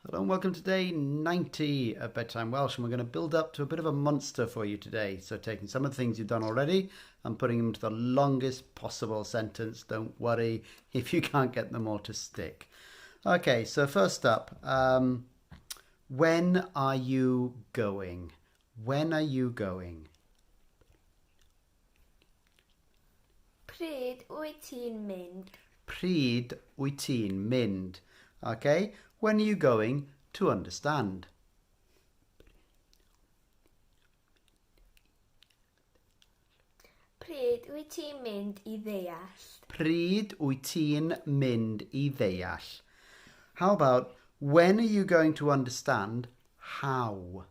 Hello and welcome to day 90 of Bedtime Welsh, and we're going to build up to a bit of a monster for you today. So taking some of the things you've done already and putting them to the longest possible sentence. Don't worry if you can't get them all to stick. Okay, so first up, when are you going? When are you going? Pryd wyt ti'n mynd? Pryd wyt ti'n mynd? Okay, when are you going to understand? Pryd wyt ti'n mynd I ddeall? Pryd wyt ti'n mynd I ddeall? How about, when are you going to understand how?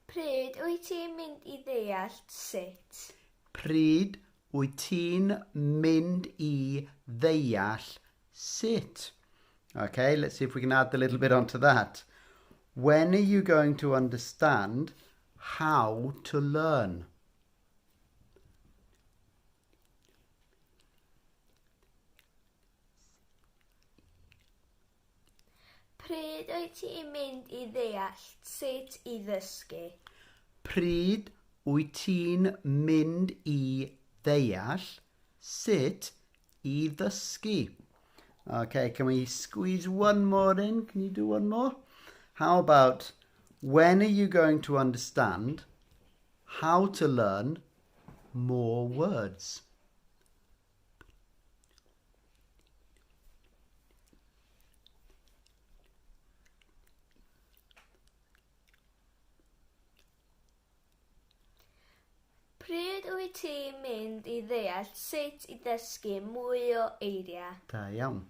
Pryd wyt ti'n mynd I ddeall sut? Pryd wyt ti'n mynd I ddeall sut? Okay, let's see if we can add a little bit onto that. When are you going to understand how to learn? Pryd wyt ti'n mynd I ddeall sut I ddysgu? Pryd wyt ti'n mynd I ddeall sut I ddysgu? Okay, can we squeeze one more in? Can you do one more? How about, when are you going to understand how to learn more words? Pryd wyt ti'n mynd I ddeall sut I ddysgu mwy o eiriau? Da iawn.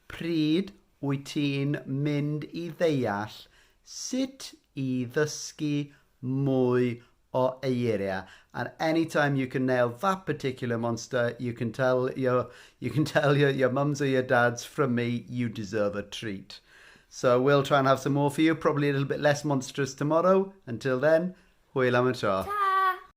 Pryd wyt ti'n mynd I ddeall sut I ddysgu mwy o eiriau? And anytime you can nail that particular monster, you can tell your mums or your dads, from me, you deserve a treat. So we'll try and have some more for you, probably a little bit less monstrous tomorrow. Until then, hwyl am y tro.